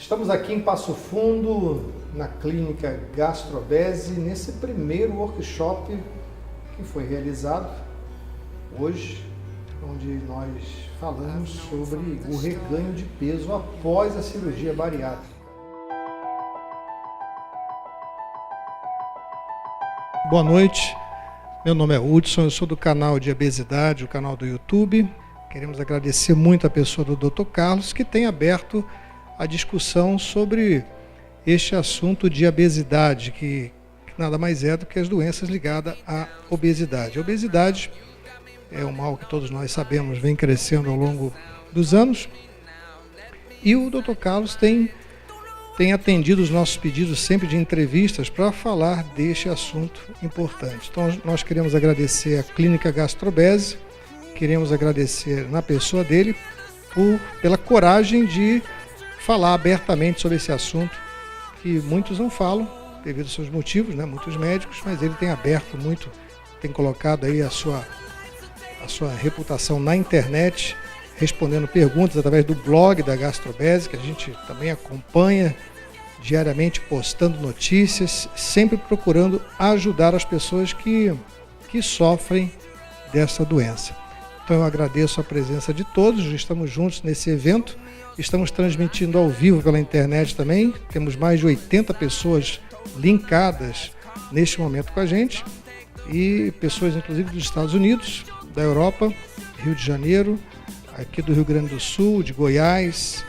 Estamos aqui em Passo Fundo, na clínica Gastrobese, nesse primeiro workshop que foi realizado hoje, onde nós falamos sobre o reganho de peso após a cirurgia bariátrica. Boa noite, meu nome é Hudson, eu sou do canal de obesidade, o canal do YouTube. Queremos agradecer muito a pessoa do Dr. Carlos, que tem aberto a discussão sobre este assunto de obesidade, que nada mais é do que as doenças ligadas à obesidade. A obesidade é um mal que todos nós sabemos, vem crescendo ao longo dos anos, e o Dr. Carlos tem atendido os nossos pedidos sempre de entrevistas para falar deste assunto importante. Então nós queremos agradecer a Clínica Gastrobese, queremos agradecer na pessoa dele pela coragem de falar abertamente sobre esse assunto, que muitos não falam, devido aos seus motivos, né? Muitos médicos, mas ele tem aberto muito, tem colocado aí a sua reputação na internet, respondendo perguntas através do blog da Gastrobese, que a gente também acompanha diariamente, postando notícias, sempre procurando ajudar as pessoas que sofrem dessa doença. Então eu agradeço a presença de todos, estamos juntos nesse evento, estamos transmitindo ao vivo pela internet também, temos mais de 80 pessoas linkadas neste momento com a gente, e pessoas inclusive dos Estados Unidos, da Europa, Rio de Janeiro, aqui do Rio Grande do Sul, de Goiás,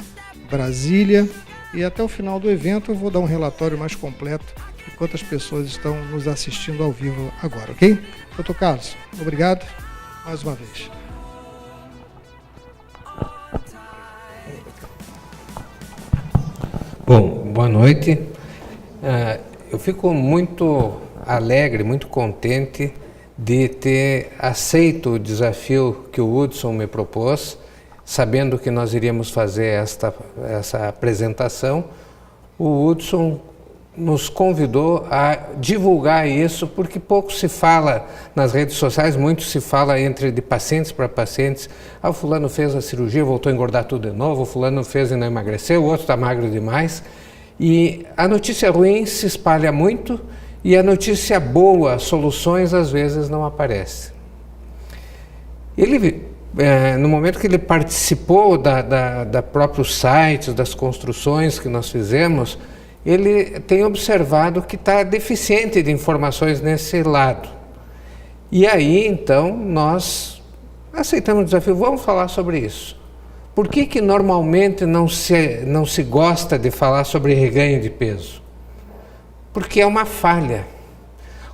Brasília, e até o final do evento eu vou dar um relatório mais completo de quantas pessoas estão nos assistindo ao vivo agora, ok? Dr. Carlos, obrigado mais uma vez. Bom, boa noite. Eu fico muito alegre, muito contente de ter aceito o desafio que o Hudson me propôs, sabendo que nós iríamos fazer essa apresentação. O Hudson nos convidou a divulgar isso, porque pouco se fala nas redes sociais, muito se fala de pacientes para pacientes. O fulano fez a cirurgia, voltou a engordar tudo de novo, o fulano fez e não emagreceu, o outro está magro demais. E a notícia ruim se espalha muito e a notícia boa, soluções, às vezes não aparece. Ele, no momento que ele participou da próprio site, das construções que nós fizemos, ele tem observado que está deficiente de informações nesse lado. E aí, então, nós aceitamos o desafio, vamos falar sobre isso. Por que normalmente não se gosta de falar sobre reganho de peso? Porque é uma falha.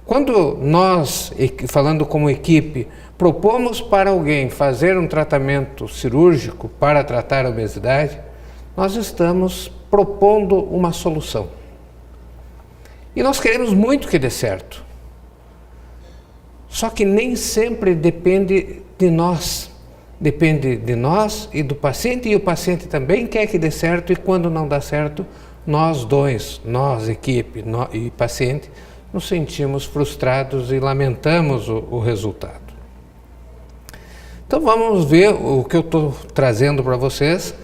Quando nós, falando como equipe, propomos para alguém fazer um tratamento cirúrgico para tratar a obesidade, nós estamos propondo uma solução. E nós queremos muito que dê certo. Só que nem sempre depende de nós. Depende de nós e do paciente, e o paciente também quer que dê certo, e quando não dá certo, nós dois, nós, equipe e paciente, nos sentimos frustrados e lamentamos o resultado. Então vamos ver o que eu estou trazendo para vocês,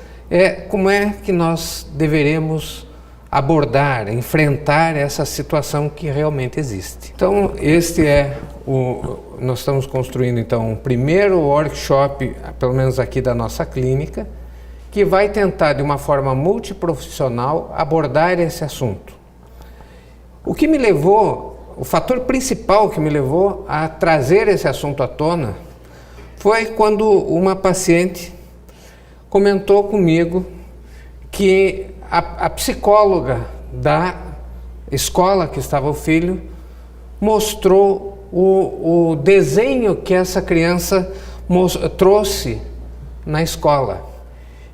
como é que nós deveremos abordar, enfrentar essa situação que realmente existe. Então nós estamos construindo então um primeiro workshop, pelo menos aqui da nossa clínica, que vai tentar de uma forma multiprofissional abordar esse assunto. O fator principal que me levou a trazer esse assunto à tona foi quando uma paciente comentou comigo que a psicóloga da escola que estava o filho mostrou o desenho que essa criança trouxe na escola.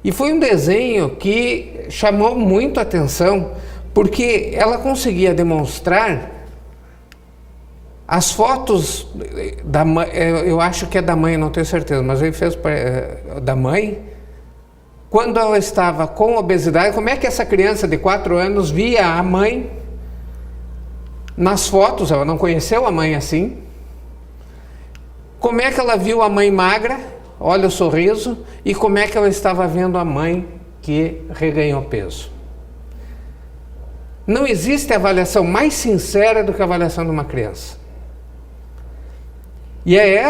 E foi um desenho que chamou muito a atenção, porque ela conseguia demonstrar as fotos da mãe, eu acho que é da mãe, não tenho certeza, mas ele fez da mãe, quando ela estava com obesidade, como é que essa criança de 4 anos via a mãe nas fotos, ela não conheceu a mãe assim, como é que ela viu a mãe magra, olha o sorriso, e como é que ela estava vendo a mãe que reganhou peso. Não existe avaliação mais sincera do que a avaliação de uma criança. E é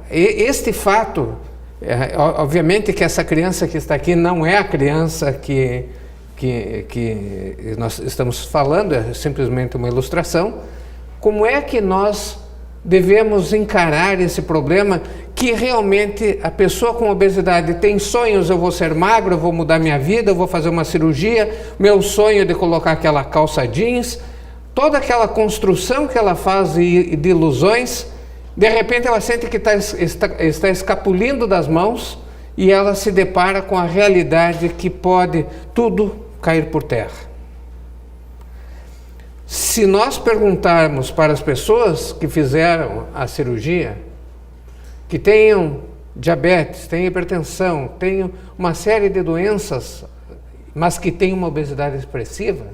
este fato, obviamente que essa criança que está aqui não é a criança que nós estamos falando, é simplesmente uma ilustração. Como é que nós devemos encarar esse problema que realmente a pessoa com obesidade tem sonhos, eu vou ser magro, eu vou mudar minha vida, eu vou fazer uma cirurgia, meu sonho é de colocar aquela calça jeans, toda aquela construção que ela faz de ilusões, de repente ela sente que está escapulindo das mãos e ela se depara com a realidade que pode tudo cair por terra. Se nós perguntarmos para as pessoas que fizeram a cirurgia, que tenham diabetes, tenham hipertensão, tenham uma série de doenças, mas que tenham uma obesidade expressiva,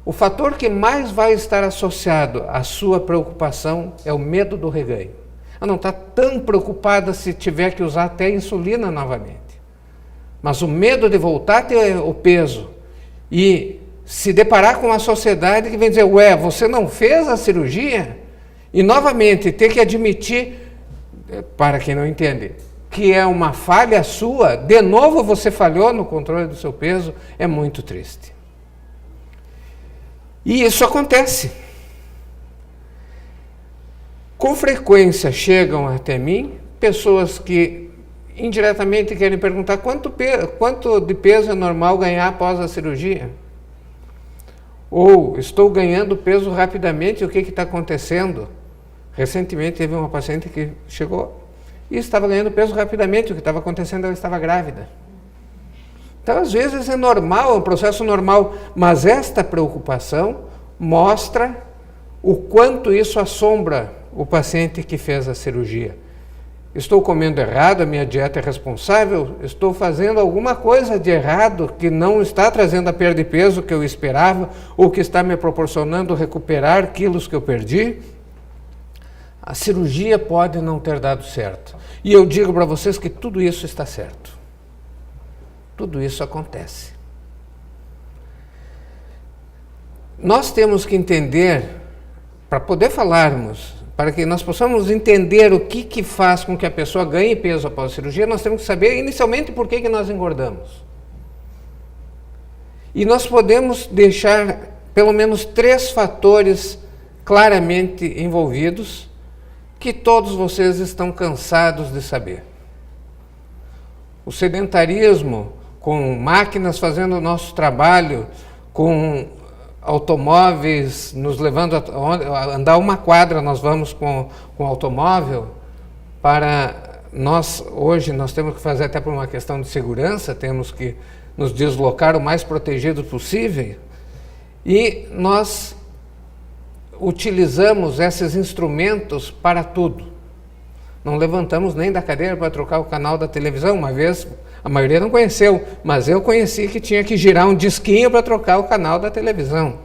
o fator que mais vai estar associado à sua preocupação é o medo do reganho. Ela não está tão preocupada se tiver que usar até insulina novamente. Mas o medo de voltar a ter o peso e se deparar com uma sociedade que vem dizer, ué, você não fez a cirurgia? E novamente ter que admitir, para quem não entende, que é uma falha sua, de novo você falhou no controle do seu peso, é muito triste. E isso acontece. Com frequência chegam até mim pessoas que indiretamente querem perguntar quanto de peso é normal ganhar após a cirurgia? Ou estou ganhando peso rapidamente, o que está acontecendo? Recentemente teve uma paciente que chegou e estava ganhando peso rapidamente, o que estava acontecendo, ela estava grávida. Então, às vezes é normal, é um processo normal, mas esta preocupação mostra o quanto isso assombra o paciente que fez a cirurgia. Estou comendo errado, a minha dieta é responsável, estou fazendo alguma coisa de errado que não está trazendo a perda de peso que eu esperava ou que está me proporcionando recuperar quilos que eu perdi. A cirurgia pode não ter dado certo. E eu digo para vocês que tudo isso está certo. Tudo isso acontece. Nós temos que entender, para poder falarmos, para que nós possamos entender o que faz com que a pessoa ganhe peso após a cirurgia, nós temos que saber inicialmente por que nós engordamos. E nós podemos deixar pelo menos 3 fatores claramente envolvidos, que todos vocês estão cansados de saber. O sedentarismo, com máquinas fazendo o nosso trabalho, com automóveis nos levando a andar uma quadra, nós vamos com automóvel, hoje nós temos que fazer até por uma questão de segurança, temos que nos deslocar o mais protegido possível, e nós utilizamos esses instrumentos para tudo. Não levantamos nem da cadeira para trocar o canal da televisão. Uma vez, a maioria não conheceu, mas eu conheci que tinha que girar um disquinho para trocar o canal da televisão.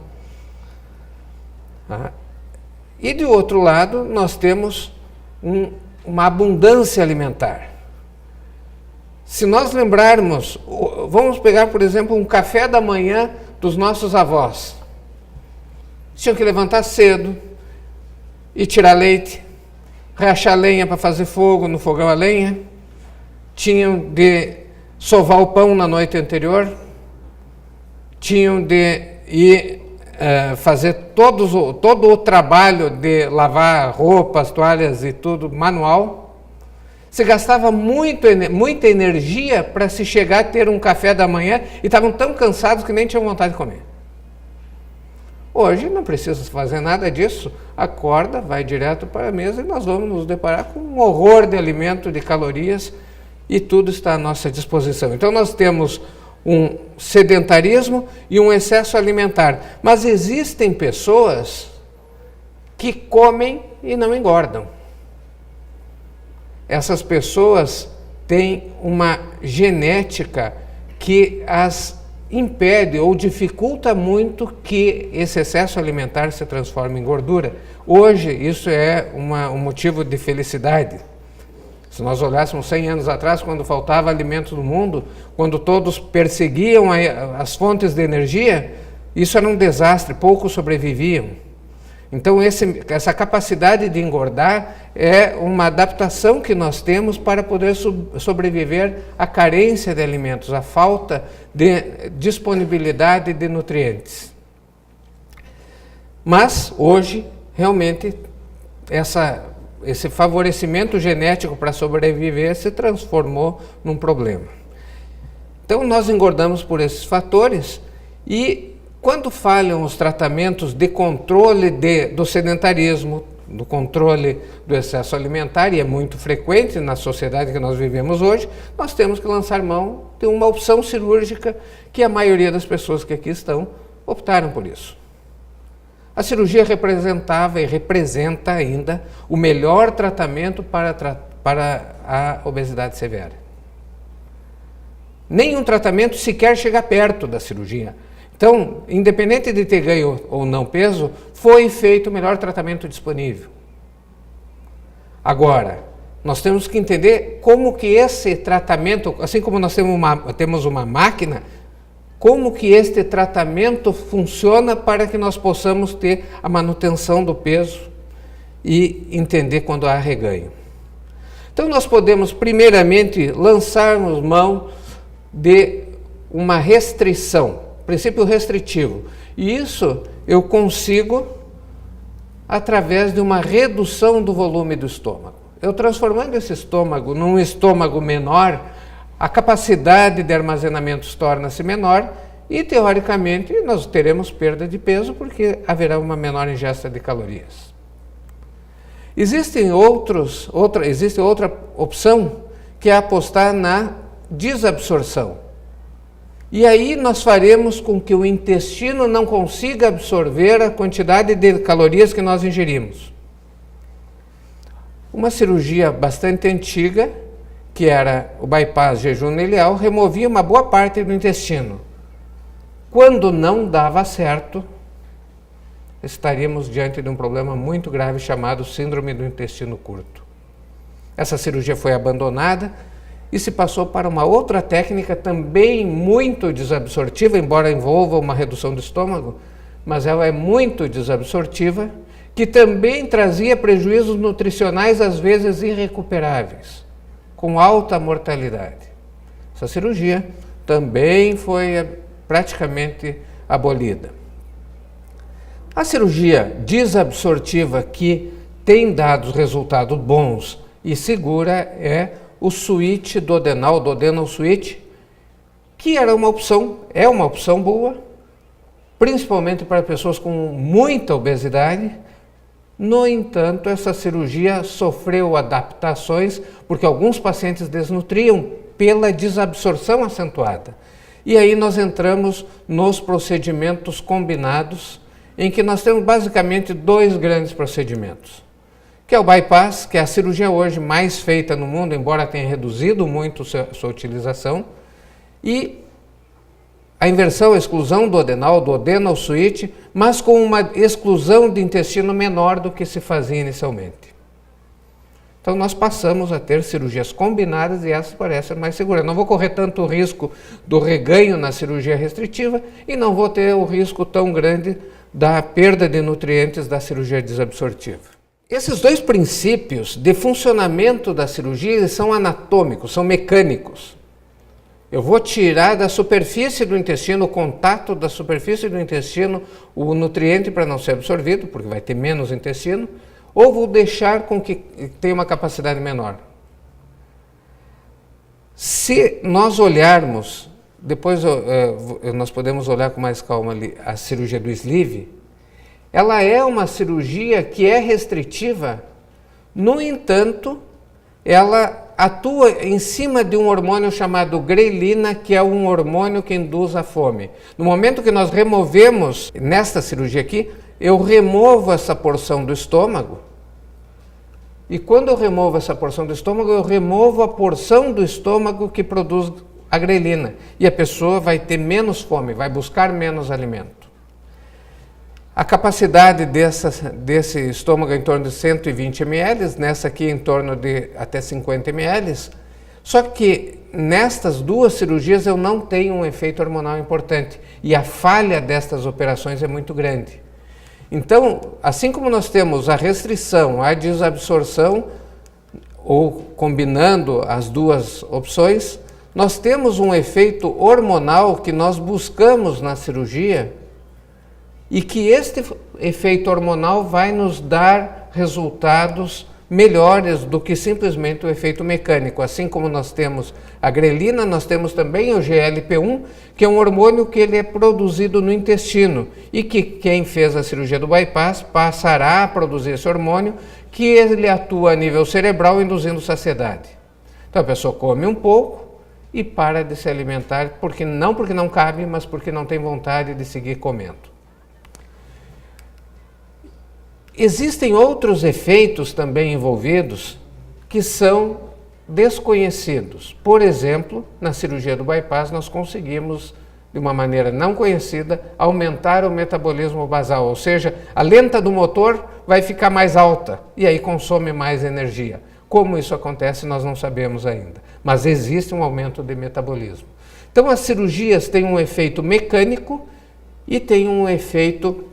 E do outro lado, nós temos uma abundância alimentar. Se nós lembrarmos, vamos pegar, por exemplo, um café da manhã dos nossos avós. Tinham que levantar cedo e tirar leite, rachar lenha para fazer fogo no fogão a lenha, tinham de sovar o pão na noite anterior, tinham de ir fazer todo o trabalho de lavar roupas, toalhas e tudo manual. Se gastava muita energia para se chegar a ter um café da manhã e estavam tão cansados que nem tinham vontade de comer. Hoje não precisa fazer nada disso, acorda, vai direto para a mesa e nós vamos nos deparar com um horror de alimento, de calorias, e tudo está à nossa disposição. Então nós temos um sedentarismo e um excesso alimentar, mas existem pessoas que comem e não engordam. Essas pessoas têm uma genética que as impede ou dificulta muito que esse excesso alimentar se transforme em gordura. Hoje isso é um motivo de felicidade. Se nós olhássemos 100 anos atrás, quando faltava alimento no mundo, quando todos perseguiam as fontes de energia, Isso era um desastre, poucos sobreviviam. Então essa capacidade de engordar é uma adaptação que nós temos para poder sobreviver à carência de alimentos, à falta de disponibilidade de nutrientes. Mas hoje, realmente, esse favorecimento genético para sobreviver se transformou num problema. Então nós engordamos por esses fatores e quando falham os tratamentos de controle do sedentarismo, do controle do excesso alimentar, e é muito frequente na sociedade que nós vivemos hoje, nós temos que lançar mão de uma opção cirúrgica que a maioria das pessoas que aqui estão optaram por isso. A cirurgia representava e representa ainda o melhor tratamento para a obesidade severa. Nenhum tratamento sequer chega perto da cirurgia. Então, independente de ter ganho ou não peso, foi feito o melhor tratamento disponível. Agora, nós temos que entender como que esse tratamento, assim como nós temos uma máquina, como que este tratamento funciona para que nós possamos ter a manutenção do peso e entender quando há reganho. Então, nós podemos, primeiramente, lançarmos mão de uma restrição, princípio restritivo. E isso eu consigo através de uma redução do volume do estômago. Eu transformando esse estômago num estômago menor, a capacidade de armazenamento torna-se menor e, teoricamente, nós teremos perda de peso porque haverá uma menor ingesta de calorias. Existe outra opção que é apostar na desabsorção. E aí nós faremos com que o intestino não consiga absorver a quantidade de calorias que nós ingerimos. Uma cirurgia bastante antiga, que era o bypass jejum ileal, removia uma boa parte do intestino. Quando não dava certo, estaríamos diante de um problema muito grave chamado síndrome do intestino curto. Essa cirurgia foi abandonada e se passou para uma outra técnica também muito desabsortiva, embora envolva uma redução do estômago, mas ela é muito desabsortiva, que também trazia prejuízos nutricionais às vezes irrecuperáveis, com alta mortalidade. Essa cirurgia também foi praticamente abolida. A cirurgia desabsortiva que tem dado resultados bons e segura é o switch duodenal, duodenal switch, que é uma opção boa, principalmente para pessoas com muita obesidade. No entanto, essa cirurgia sofreu adaptações porque alguns pacientes desnutriam pela desabsorção acentuada. E aí nós entramos nos procedimentos combinados, em que nós temos basicamente dois grandes procedimentos, que é o bypass, que é a cirurgia hoje mais feita no mundo, embora tenha reduzido muito sua utilização, e a inversão, a exclusão duodenal, duodenal switch, mas com uma exclusão de intestino menor do que se fazia inicialmente. Então nós passamos a ter cirurgias combinadas e essas parecem mais seguras. Não vou correr tanto o risco do reganho na cirurgia restritiva e não vou ter o risco tão grande da perda de nutrientes da cirurgia desabsortiva. Esses dois princípios de funcionamento da cirurgia eles são anatômicos, são mecânicos. Eu vou tirar da superfície do intestino, o contato da superfície do intestino, o nutriente para não ser absorvido, porque vai ter menos intestino, ou vou deixar com que tenha uma capacidade menor. Se nós olharmos, depois nós podemos olhar com mais calma ali, a cirurgia do sleeve, ela é uma cirurgia que é restritiva, no entanto, ela atua em cima de um hormônio chamado grelina, que é um hormônio que induz a fome. No momento que nós removemos, nesta cirurgia aqui, eu removo essa porção do estômago, e quando eu removo essa porção do estômago, eu removo a porção do estômago que produz a grelina, e a pessoa vai ter menos fome, vai buscar menos alimento. A capacidade desse estômago é em torno de 120 ml, nessa aqui em torno de até 50 ml, Só que nestas 2 cirurgias eu não tenho um efeito hormonal importante e a falha destas operações é muito grande. Então, assim como nós temos a restrição, a desabsorção, ou combinando as 2 opções, nós temos um efeito hormonal que nós buscamos na cirurgia e que este efeito hormonal vai nos dar resultados melhores do que simplesmente o efeito mecânico. Assim como nós temos a grelina, nós temos também o GLP-1, que é um hormônio que ele é produzido no intestino e que quem fez a cirurgia do bypass passará a produzir esse hormônio, que ele atua a nível cerebral, induzindo saciedade. Então a pessoa come um pouco e para de se alimentar, porque não cabe, mas porque não tem vontade de seguir comendo. Existem outros efeitos também envolvidos que são desconhecidos. Por exemplo, na cirurgia do bypass nós conseguimos, de uma maneira não conhecida, aumentar o metabolismo basal, ou seja, a lenta do motor vai ficar mais alta e aí consome mais energia. Como isso acontece, nós não sabemos ainda, mas existe um aumento de metabolismo. Então as cirurgias têm um efeito mecânico e têm um efeito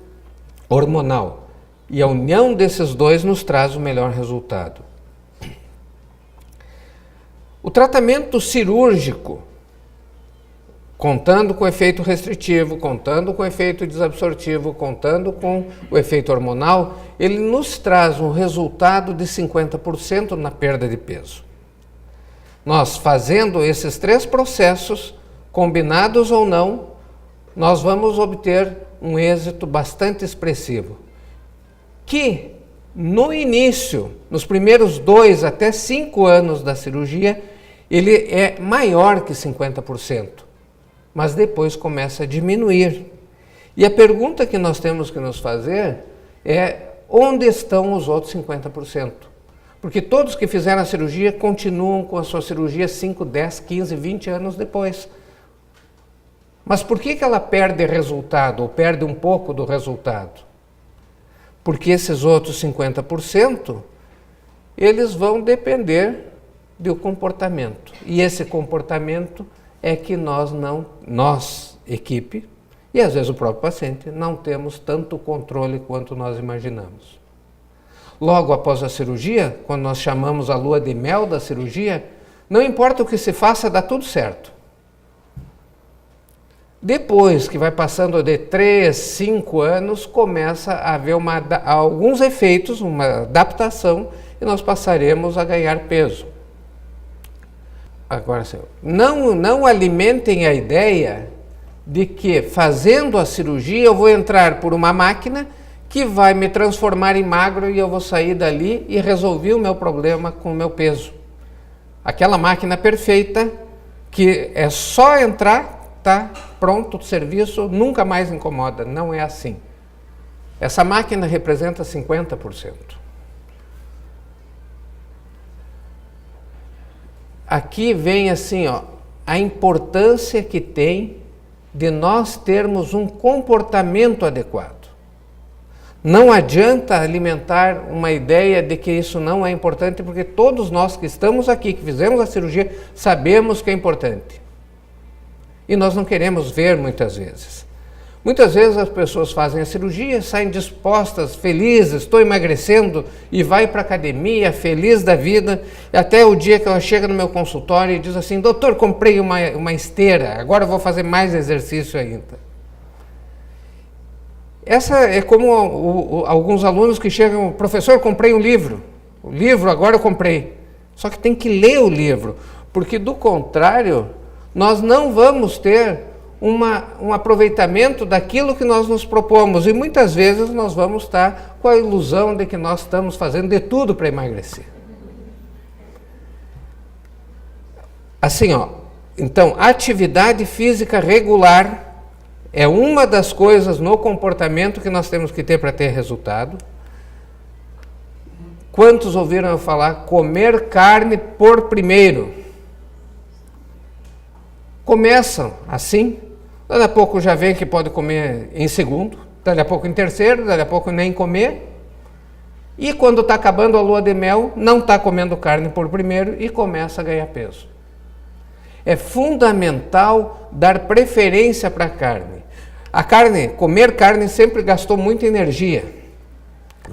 hormonal. E a união desses 2 nos traz o melhor resultado. O tratamento cirúrgico, contando com o efeito restritivo, contando com o efeito desabsortivo, contando com o efeito hormonal, ele nos traz um resultado de 50% na perda de peso. Nós fazendo esses 3 processos, combinados ou não, nós vamos obter um êxito bastante expressivo. Que no início, nos primeiros 2 até 5 anos da cirurgia, ele é maior que 50%, mas depois começa a diminuir. E a pergunta que nós temos que nos fazer é: onde estão os outros 50%? Porque todos que fizeram a cirurgia continuam com a sua cirurgia 5, 10, 15, 20 anos depois. Mas por que ela perde resultado, ou perde um pouco do resultado? Porque esses outros 50%, eles vão depender do comportamento. E esse comportamento é que nós, equipe, e às vezes o próprio paciente, não temos tanto controle quanto nós imaginamos. Logo após a cirurgia, quando nós chamamos a lua de mel da cirurgia, não importa o que se faça, dá tudo certo. Depois que vai passando de 3, 5 anos, começa a haver alguns efeitos, uma adaptação, e nós passaremos a ganhar peso. Agora, não alimentem a ideia de que fazendo a cirurgia eu vou entrar por uma máquina que vai me transformar em magro e eu vou sair dali e resolver o meu problema com o meu peso. Aquela máquina perfeita que é só entrar, tá pronto o serviço, nunca mais incomoda. Não é assim. Essa máquina representa 50%. Aqui vem assim, a importância que tem de nós termos um comportamento adequado. Não adianta alimentar uma ideia de que isso não é importante, porque todos nós que estamos aqui, que fizemos a cirurgia, sabemos que é importante. E nós não queremos ver muitas vezes. Muitas vezes as pessoas fazem a cirurgia, saem dispostas, felizes, estou emagrecendo, e vai para a academia, feliz da vida, até o dia que ela chega no meu consultório e diz assim: doutor, comprei uma esteira, agora eu vou fazer mais exercício ainda. Essa é como alguns alunos que chegam: professor, comprei um livro, o livro agora eu comprei. Só que tem que ler o livro, porque do contrário, nós não vamos ter um aproveitamento daquilo que nós nos propomos, e muitas vezes nós vamos estar com a ilusão de que nós estamos fazendo de tudo para emagrecer. Assim, então, atividade física regular é uma das coisas no comportamento que nós temos que ter para ter resultado. Quantos ouviram eu falar comer carne por primeiro? Começam assim, daqui a pouco já vê que pode comer em segundo, daqui a pouco em terceiro, daqui a pouco nem comer. E quando está acabando a lua de mel, não está comendo carne por primeiro e começa a ganhar peso. É fundamental dar preferência para a carne. A carne, comer carne sempre gastou muita energia,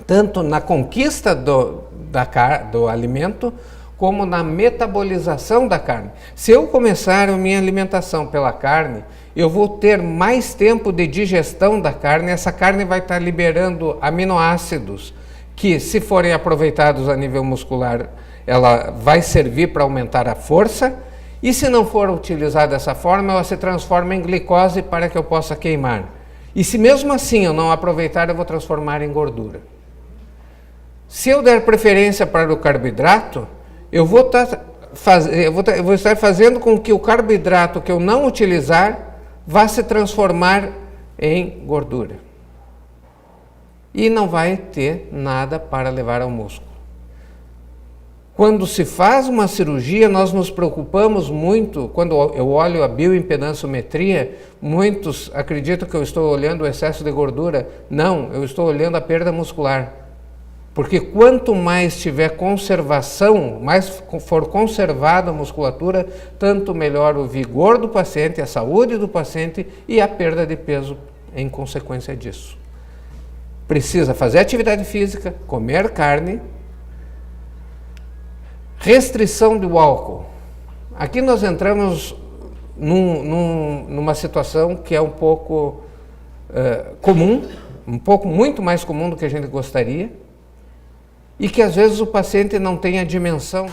tanto na conquista do alimento, como na metabolização da carne. Se eu começar a minha alimentação pela carne, eu vou ter mais tempo de digestão da carne, essa carne vai estar liberando aminoácidos, que se forem aproveitados a nível muscular, ela vai servir para aumentar a força, e se não for utilizada dessa forma, ela se transforma em glicose para que eu possa queimar. E se mesmo assim eu não aproveitar, eu vou transformar em gordura. Se eu der preferência para o carboidrato, eu vou estar fazendo com que o carboidrato que eu não utilizar vá se transformar em gordura. E não vai ter nada para levar ao músculo. Quando se faz uma cirurgia, nós nos preocupamos muito, quando eu olho a bioimpedanciometria, muitos acreditam que eu estou olhando o excesso de gordura. Não, eu estou olhando a perda muscular. Porque quanto mais tiver conservação, mais for conservada a musculatura, tanto melhor o vigor do paciente, a saúde do paciente e a perda de peso em consequência disso. Precisa fazer atividade física, comer carne. Restrição do álcool. Aqui nós entramos numa situação que é um pouco comum, muito mais comum do que a gente gostaria, e que às vezes o paciente não tem a dimensão.